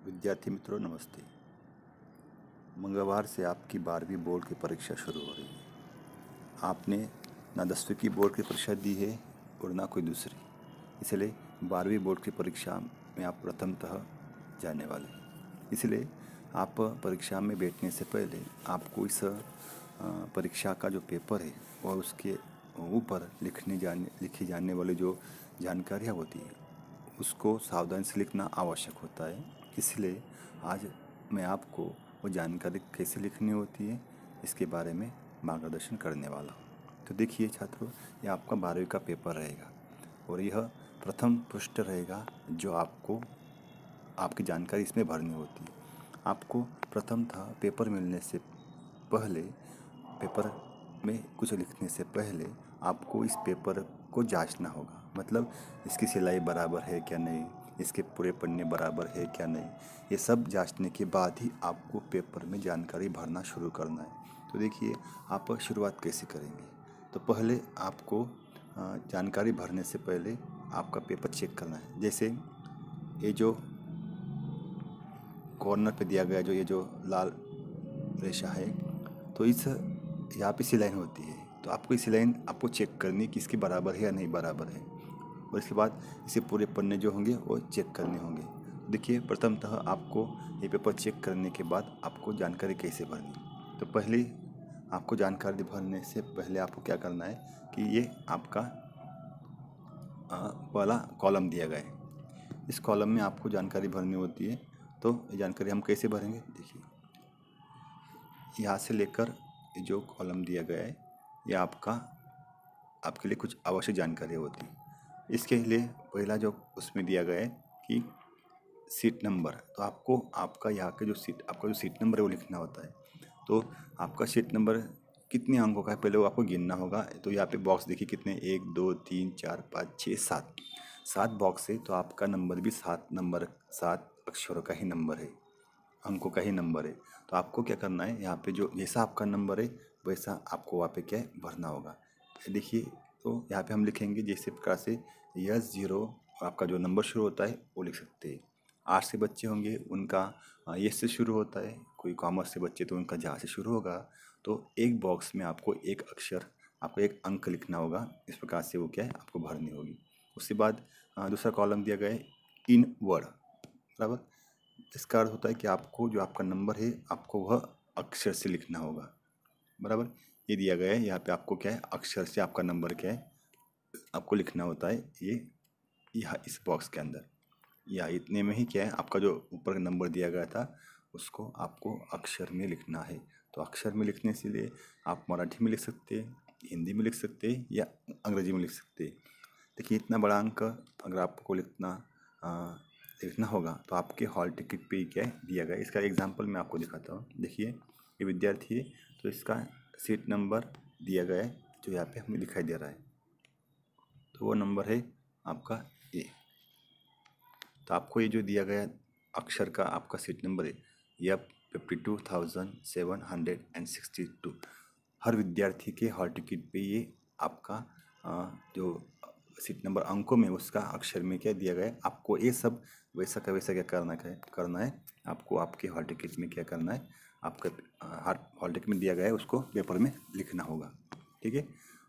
विद्यार्थी मित्रों नमस्ते। मंगलवार से आपकी 12वीं बोर्ड की परीक्षा शुरू हो रही है। आपने ना 10वीं की बोर्ड की परीक्षा दी है और ना कोई दूसरी, इसलिए 12वीं बोर्ड की परीक्षा में आप प्रथमतः जाने वाले हैं। इसलिए आप परीक्षा में बैठने से पहले आपको इस परीक्षा का जो पेपर है और उसके ऊपर लिखी जाने वाली जो जानकारियाँ होती है उसको सावधानी से लिखना आवश्यक होता है। इसलिए आज मैं आपको वो जानकारी कैसे लिखनी होती है इसके बारे में मार्गदर्शन करने वाला हूँ। तो देखिए छात्रों, ये आपका 12वीं का पेपर रहेगा और यह प्रथम पृष्ठ रहेगा जो आपकी जानकारी इसमें भरनी होती है। आपको प्रथम था पेपर मिलने से पहले, पेपर में कुछ लिखने से पहले आपको इस पेपर को जांचना होगा। मतलब इसकी सिलाई बराबर है क्या नहीं, इसके पूरे पन्ने बराबर है क्या नहीं, ये सब जांचने के बाद ही आपको पेपर में जानकारी भरना शुरू करना है। तो देखिए आप शुरुआत कैसे करेंगे। तो पहले आपको जानकारी भरने से पहले आपका पेपर चेक करना है। जैसे ये जो कॉर्नर पे दिया गया जो ये जो लाल रेशा है, तो इस यहाँ पे सिलाइन होती है, तो आपको इस सिलाइन आपको चेक करनी है कि इसके बराबर है या नहीं बराबर है। और इसके बाद इसे पूरे पन्ने जो होंगे वो चेक करने होंगे। देखिए प्रथमतः आपको ये पेपर चेक करने के बाद आपको जानकारी कैसे भरनी। तो पहले आपको जानकारी भरने से पहले आपको क्या करना है कि ये आपका पहला कॉलम दिया गया है। इस कॉलम में आपको जानकारी भरनी होती है। तो ये जानकारी हम कैसे भरेंगे, देखिए यहाँ से लेकर जो कॉलम दिया गया है ये आपके लिए कुछ आवश्यक जानकारी होती है। इसके लिए पहला जो उसमें दिया गया है कि सीट नंबर, तो आपको आपका यहाँ के जो सीट नंबर है वो लिखना होता है। तो आपका सीट नंबर कितने अंकों का है पहले वो आपको गिनना होगा। तो यहाँ पे बॉक्स देखिए कितने, 1 2 3 4 5 6 7 7 बॉक्स है। तो आपका नंबर भी 7 अक्षरों का ही नंबर है, अंकों का ही नंबर है। तो आपको क्या करना है, यहाँ पे जो जैसा आपका नंबर है वैसा आपको वहाँ पे क्या है भरना होगा। देखिए तो यहाँ पे हम लिखेंगे जैसे प्रकार से S0 आपका जो नंबर शुरू होता है वो लिख सकते हैं। आर्ट्स से बच्चे होंगे उनका एस से शुरू होता है, कोई कॉमर्स से बच्चे तो उनका जहाँ से शुरू होगा। तो एक बॉक्स में आपको एक अक्षर, आपको एक अंक लिखना होगा। इस प्रकार से वो क्या है आपको भरनी होगी। उसके बाद दूसरा कॉलम दिया गया है इन वर्ड, बराबर। इसका अर्थ होता है कि आपको जो आपका नंबर है आपको वह अक्षर से लिखना होगा, बराबर। ये दिया गया है यहाँ पे आपको क्या है अक्षर से आपका नंबर क्या है आपको लिखना होता है। ये यहाँ इस बॉक्स के अंदर या इतने में ही क्या है आपका जो ऊपर नंबर दिया गया था उसको आपको अक्षर में लिखना है। तो अक्षर में लिखने के लिए आप मराठी में लिख सकते हैं, हिंदी में लिख सकते हैं या अंग्रेजी में लिख सकते हैं। देखिए इतना बड़ा अंक अगर आपको लिखना होगा तो आपके हॉल टिकट पे क्या है दिया गया है। इसका एग्जांपल मैं आपको दिखाता हूँ। देखिए ये विद्यार्थी है तो इसका सीट नंबर दिया गया है जो यहाँ पे हमें दिखाई दे रहा है। तो वो नंबर है आपका ए। तो आपको ये जो दिया गया अक्षर का आपका सीट नंबर है यह 52,762। हर विद्यार्थी के हॉल टिकट पे ये आपका जो सीट नंबर अंकों में उसका अक्षर में क्या दिया गया है। आपको ये सब वैसा का वैसा क्या करना है आपको आपके हॉल टिकट में क्या करना है, आपका हॉल टिकट में दिया गया है उसको पेपर में लिखना होगा, ठीक है।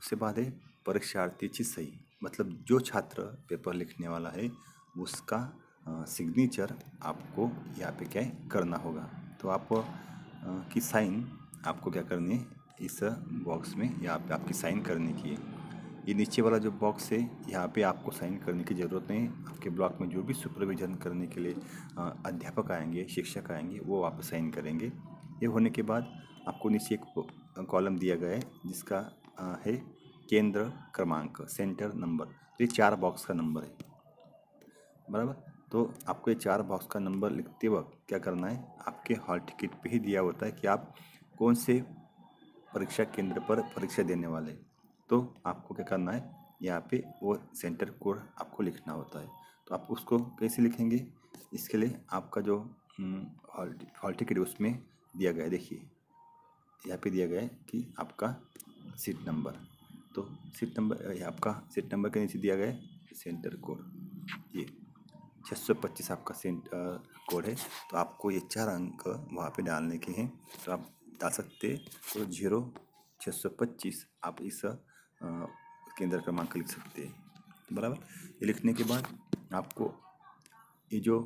उसके बाद है परीक्षार्थी सही, मतलब जो छात्र पेपर लिखने वाला है उसका सिग्नेचर आपको यहाँ पे क्या है करना होगा। तो आप की साइन आपको क्या करनी है इस बॉक्स में, यहाँ पे आपकी साइन करने की है। ये नीचे वाला जो बॉक्स है यहाँ पे आपको साइन करने की ज़रूरत नहीं। आपके ब्लॉक में जो भी सुपरविजन करने के लिए अध्यापक आएंगे, शिक्षक आएंगे, वो आप साइन करेंगे। ये होने के बाद आपको नीचे एक कॉलम दिया गया है जिसका है केंद्र क्रमांक, सेंटर नंबर। तो ये 4 बॉक्स का नंबर है, बराबर। तो आपको ये 4 बॉक्स का नंबर लिखते वक्त क्या करना है, आपके हॉल टिकट पे ही दिया होता है कि आप कौन से परीक्षा केंद्र पर परीक्षा देने वाले। तो आपको क्या करना है यहाँ पे वो सेंटर कोड आपको लिखना होता है। तो आप उसको कैसे लिखेंगे, इसके लिए आपका जो हॉल टिकट उसमें दिया गया है। देखिए यहाँ पे दिया गया है कि आपका सीट नंबर, तो सीट नंबर आपका सीट नंबर के नीचे दिया गया है सेंटर कोड। ये 625 आपका कोड है। तो आपको ये 4 अंक वहाँ पे डालने के हैं, तो आप डाल सकते हैं। तो 0625 आप इस केंद्र क्रमांक लिख सकते हैं, बराबर। ये लिखने के बाद आपको ये जो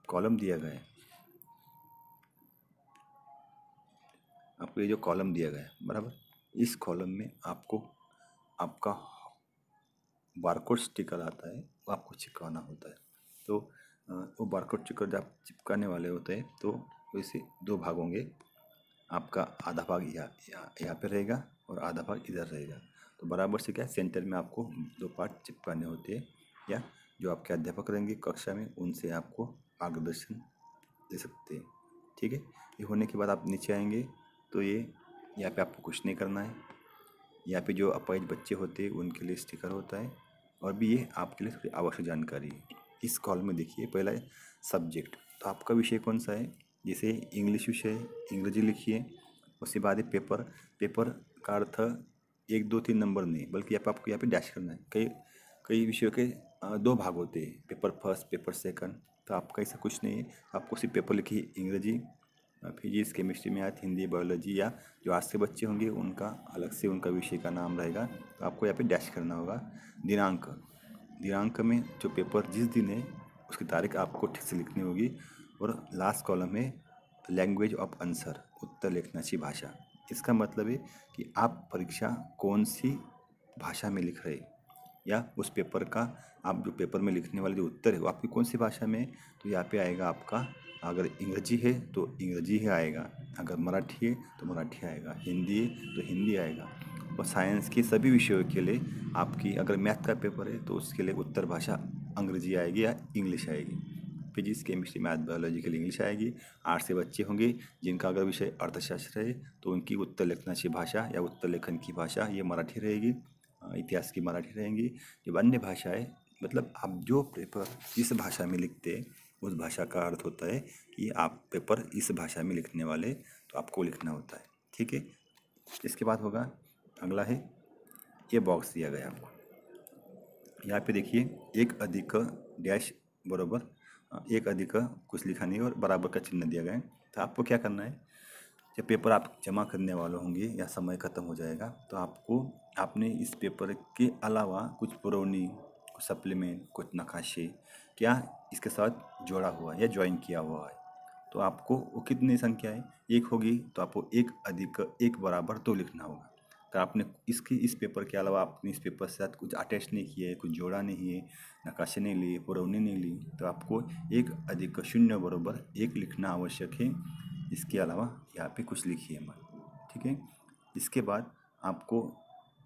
कॉलम दिया गया है, बराबर, इस कॉलम में आपको आपका बारकोड स्टिकर आता है, वो आपको चिपकाना होता है। तो वो बारकोड स्टिकर जब आप चिपकाने वाले होते हैं तो वैसे 2 भाग होंगे। आपका आधा भाग यहाँ पे रहेगा और आधा भाग इधर रहेगा। तो बराबर से क्या सेंटर में आपको 2 पार्ट चिपकाने होते हैं, या जो आपके अध्यापक रहेंगे कक्षा में उनसे आपको मार्गदर्शन दे सकते हैं, ठीक है। ये होने के बाद आप नीचे आएंगे तो ये यहाँ पे आपको कुछ नहीं करना है। यहाँ पे जो अपाहिज बच्चे होते हैं उनके लिए स्टिकर होता है, और भी ये आपके लिए थोड़ी आवश्यक जानकारी है। इस कॉलम में देखिए, पहला है सब्जेक्ट। तो आपका विषय कौन सा है, जैसे इंग्लिश विषय, इंग्रजी लिखिए। उसके बाद है पेपर। पेपर का अर्थ 1 2 3 नंबर नहीं, बल्कि यहाँ पे आपको यहाँ पे डैश करना है। कई कई विषयों के 2 भाग होते हैं, पेपर फर्स्ट, पेपर सेकंड। तो आपका ऐसा कुछ नहीं है, आपको सिर्फ पेपर लिखिए, इंग्रजी, physics, chemistry, math, Hindi, biology, या जो आर्ट्स के बच्चे होंगे उनका अलग से उनका विषय का नाम रहेगा। तो आपको यहाँ पे डैश करना होगा। दिनांक, दिनांक में जो पेपर जिस दिन है उसकी तारीख आपको ठीक से लिखनी होगी। और लास्ट कॉलम में लैंग्वेज ऑफ आंसर, उत्तर लिखना चाहिए भाषा। इसका मतलब है कि आप परीक्षा कौन सी भाषा में लिख रहे, या उस पेपर का आप जो पेपर में लिखने वाले जो उत्तर है वो आपकी कौन सी भाषा में है। तो यहाँ पे आएगा आपका, अगर इंग्रजी है तो इंग्रजी ही आएगा, अगर मराठी है तो मराठी आएगा, हिंदी है तो हिंदी आएगा। और साइंस के सभी विषयों के लिए आपकी, अगर मैथ का पेपर है तो उसके लिए उत्तर भाषा अंग्रेजी आएगी या इंग्लिश आएगी। फिजिक्स, केमिस्ट्री, मैथ, बायोलॉजी के लिए इंग्लिश आएगी। आर्ट्स के बच्चे होंगे जिनका अगर विषय अर्थशास्त्र है तो उनकी उत्तर लिखना चाहिए भाषा या उत्तर लेखन की भाषा ये मराठी रहेगी, इतिहास की मराठी रहेंगी। जब अन्य भाषाएं, मतलब आप जो पेपर जिस भाषा में लिखते हैं उस भाषा का अर्थ होता है कि आप पेपर इस भाषा में लिखने वाले, तो आपको लिखना होता है, ठीक है। इसके बाद होगा, अगला है ये बॉक्स दिया गया आपको। यहाँ पे देखिए 1 अधिक डैश बराबर 1 अधिक कुछ लिखा नहीं और बराबर का चिन्ह दिया गया है। तो आपको क्या करना है, जब पेपर आप जमा करने वाले होंगे या समय ख़त्म हो जाएगा तो आपने इस पेपर के अलावा कुछ पुरौनी, कुछ सप्लीमेंट, कुछ नकाशे क्या इसके साथ जोड़ा हुआ है या ज्वाइन किया हुआ है। तो आपको वो कितनी संख्या है, 1 होगी, तो आपको 1 अधिक 1 बराबर 2 लिखना होगा। तो आपने इस पेपर के अलावा आपने इस पेपर के साथ कुछ अटैच नहीं किया है, कुछ जोड़ा नहीं है, नकाशे नहीं लिए, पुरौनी नहीं ली, तो आपको 1 अधिक 0 बराबर 1 लिखना आवश्यक है। इसके अलावा यहाँ पे कुछ लिखिए मत, ठीक है। इसके बाद आपको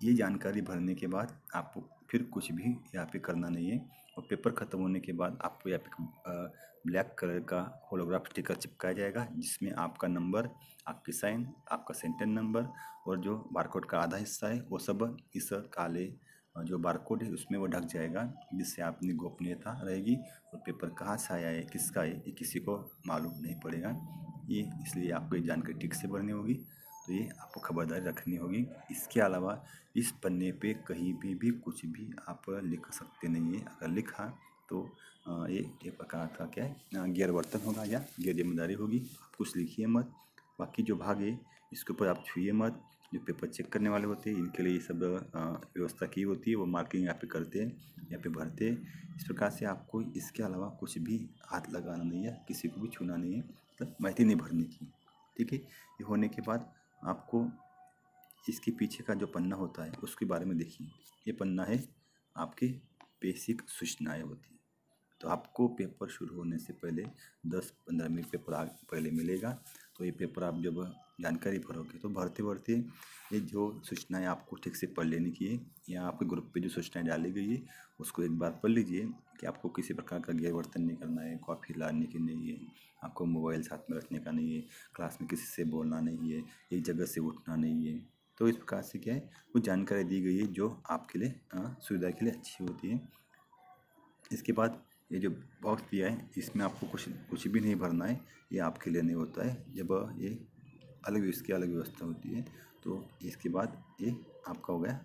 ये जानकारी भरने के बाद आपको फिर कुछ भी यहाँ पे करना नहीं है। और पेपर ख़त्म होने के बाद आपको यहाँ पे ब्लैक कलर का होलोग्राफ स्टिकर चिपकाया जाएगा, जिसमें आपका नंबर, आपकी साइन, आपका सेंटर नंबर और जो बारकोड का आधा हिस्सा है वो सब इस काले जो बारकोड है उसमें वो ढक जाएगा, जिससे अपनी गोपनीयता रहेगी। और पेपर कहाँ से आया है, किसका है, ये किसी को मालूम नहीं पड़ेगा। ये इसलिए आपको ये जानकारी ठीक से भरनी होगी, तो ये आपको खबरदारी रखनी होगी। इसके अलावा इस पन्ने पे कहीं भी कुछ भी आप लिख सकते नहीं है। अगर लिखा तो ये एक प्रकार का क्या है, गैरवर्तन होगा या गैर जिम्मेदारी होगी। आप कुछ लिखिए मत। बाकी जो भाग है इसके ऊपर आप छूइए मत। जो पेपर चेक करने वाले होते हैं इनके लिए ये सब व्यवस्था की होती है, वो मार्किंग यहाँ पे करते हैं, यहाँ पे भरते हैं। इस प्रकार से आपको इसके अलावा कुछ भी हाथ लगाना नहीं है, किसी को भी छूना नहीं है, मतलब माहिती नहीं भरने की, ठीक है। ये होने के बाद आपको इसके पीछे का जो पन्ना होता है उसके बारे में देखिए। ये पन्ना है आपकी बेसिक सूचनाएं होती है। तो आपको पेपर शुरू होने से पहले 10-15 मिनट पेपर पहले मिलेगा। तो ये पेपर आप जब जानकारी भरोगे तो भरते भरते ये जो सूचनाएं आपको ठीक से पढ़ लेने की है, या आपके ग्रुप पे जो सूचनाएं डाली गई है उसको एक बार पढ़ लीजिए कि आपको किसी प्रकार का गैरवर्तन नहीं करना है, कॉफ़ी लाने की नहीं है, आपको मोबाइल साथ में रखने का नहीं है, क्लास में किसी से बोलना नहीं है, एक जगह से उठना नहीं है। तो इस प्रकार से क्या है, वो जानकारी दी गई है जो आपके लिए सुविधा के लिए अच्छी होती है। इसके बाद ये जो बॉक्स दिया है इसमें आपको कुछ भी नहीं भरना है, ये आपके लिए नहीं होता है। जब ये इसकी अलग व्यवस्था होती है। तो इसके बाद ये आपका हो गया,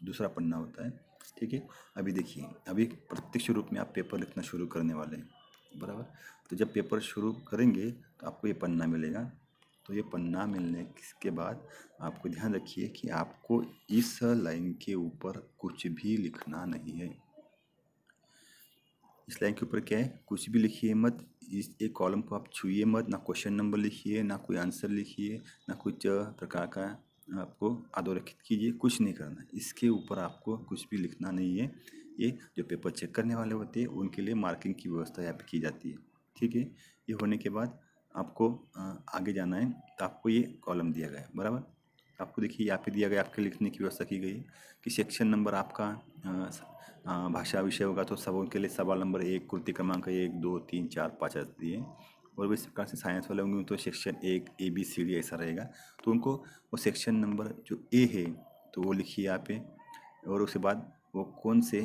दूसरा पन्ना होता है। ठीक है। अभी देखिए, अभी प्रत्यक्ष रूप में आप पेपर लिखना शुरू करने वाले हैं, बराबर। तो जब पेपर शुरू करेंगे तो आपको ये पन्ना मिलेगा। तो ये पन्ना मिलने के बाद आपको ध्यान रखिए कि आपको इस लाइन के ऊपर कुछ भी लिखना नहीं है। इस लाइन के ऊपर क्या है, कुछ भी लिखिए मत। इस एक कॉलम को आप छूइए मत, ना क्वेश्चन नंबर लिखिए, ना कोई आंसर लिखिए, ना कुछ प्रकार का आपको अधोरेखित कीजिए, कुछ नहीं करना है। इसके ऊपर आपको कुछ भी लिखना नहीं है। ये जो पेपर चेक करने वाले होते हैं उनके लिए मार्किंग की व्यवस्था यहाँ पे की जाती है, ठीक है। ये होने के बाद आपको आगे जाना है। तो आपको ये कॉलम दिया गया है, बराबर। आपको देखिए यहाँ पे दिया गया, आपके लिखने की व्यवस्था की गई है कि सेक्शन नंबर आपका भाषा विषय होगा तो सब उनके लिए सवाल नंबर 1, कृति क्रमांक 1, 2, 3, 4, 5 ऐसे दिए। और इस प्रकार से साइंस वाले होंगे तो सेक्शन 1 ABCD ऐसा रहेगा। तो उनको वो सेक्शन नंबर जो ए है तो वो लिखिए यहाँ पे। और उसके बाद वो कौन से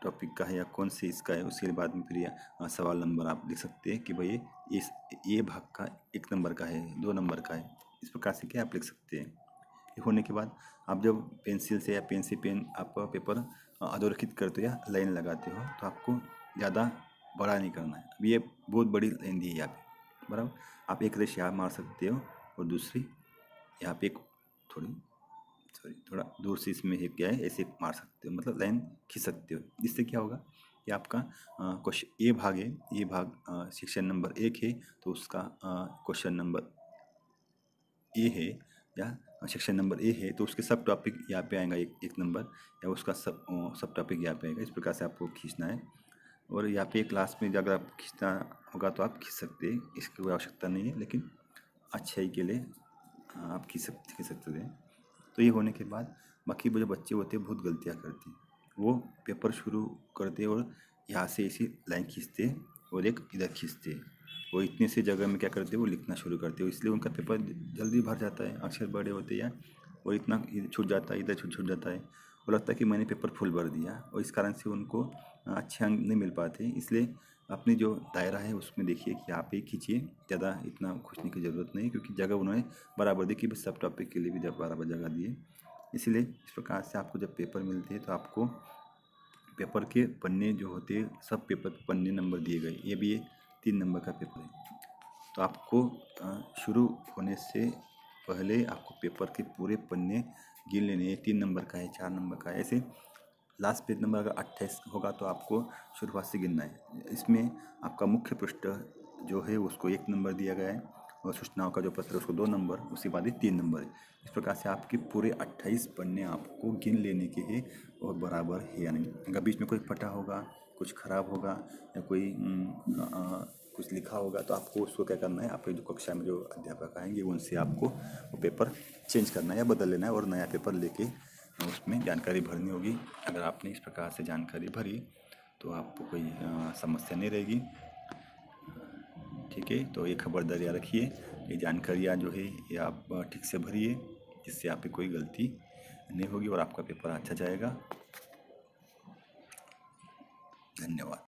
टॉपिक का है या कौन से इसका है, उसके बाद में फिर सवाल नंबर आप लिख सकते हैं कि भाई इस ये भाग का 1 नंबर का है, 2 नंबर का है। इस प्रकार से क्या आप लिख सकते हैं। ये होने के बाद आप जब पेंसिल से या पेन से पेन आप पेपर अधोरेखित करते हो या लाइन लगाते हो तो आपको ज़्यादा बड़ा नहीं करना है। अब ये बहुत बड़ी लाइन दी है यहाँ पे, बराबर। आप एक रेश यहाँ मार सकते हो और दूसरी यहाँ पे एक थोड़ा दूर से इसमें एक क्या है ऐसे मार सकते हो, मतलब लाइन खींच सकते हो। इससे क्या होगा कि आपका क्वेश्चन ये भाग है, ये भाग सेक्शन नंबर 1 है तो उसका क्वेश्चन नंबर ए है या सेक्शन नंबर ए है तो उसके सब टॉपिक यहाँ पे आएगा, एक नंबर, या उसका सब टॉपिक यहाँ पे आएगा। इस प्रकार से आपको खींचना है। और यहाँ पे क्लास में अगर आप खींचना होगा तो आप खींच सकते हैं, इसकी कोई आवश्यकता नहीं है, लेकिन अच्छाई के लिए आप खींच सकते हैं। तो ये होने के बाद बाकी वो जो बच्चे होते हैं बहुत गलतियाँ करते हैं। वो पेपर शुरू करते और यहाँ से ऐसी लाइन खींचते और एक इधर खींचते। वो इतने से जगह में क्या करते वो लिखना शुरू करते हो, इसलिए उनका पेपर जल्दी भर जाता है। अक्षर बड़े होते हैं और इतना छूट जाता है, इधर छूट जाता है। वो लगता है कि मैंने पेपर फुल भर दिया और इस कारण से उनको अच्छे अंक नहीं मिल पाते। इसलिए अपनी जो दायरा है उसमें देखिए कि आप ही खींचिए, ज़्यादा इतना खींचने की ज़रूरत नहीं, क्योंकि जगह उन्होंने बराबर दी कि बस सब टॉपिक के लिए भी जब बराबर जगह दिए। इसलिए इस प्रकार से आपको जब पेपर मिलते हैं तो आपको पेपर के पन्ने जो होते हैं सब पेपर पे पन्ने नंबर दिए गए। ये भी 3 नंबर का पेपर है। तो आपको शुरू होने से पहले आपको पेपर के पूरे पन्ने गिन लेने हैं। 3 नंबर का है, 4 नंबर का है, ऐसे लास्ट पेज नंबर अगर 28 होगा तो आपको शुरुआत से गिनना है। इसमें आपका मुख्य पृष्ठ जो है उसको 1 नंबर दिया गया है और सूचनाओं का जो पत्र है उसको 2 नंबर, उसके बाद ही 3 नंबर है। इस प्रकार से आपके पूरे 28 पन्ने आपको गिन लेने के हैं और बराबर है या नहीं। अगर बीच में कोई फटा होगा, कुछ खराब होगा या कोई कुछ लिखा होगा तो आपको उसको क्या करना है, आपके जो कक्षा में जो अध्यापक आएंगे उनसे आपको वो पेपर चेंज करना है या बदल लेना है और नया पेपर लेके उसमें जानकारी भरनी होगी। अगर आपने इस प्रकार से जानकारी भरी तो आपको कोई समस्या नहीं रहेगी, ठीक है। तो ये खबरदारियाँ रखिए, ये जानकारियाँ जो है ये आप ठीक से भरिए, जिससे आप पे कोई गलती नहीं होगी और आपका पेपर अच्छा जाएगा। धन्यवाद।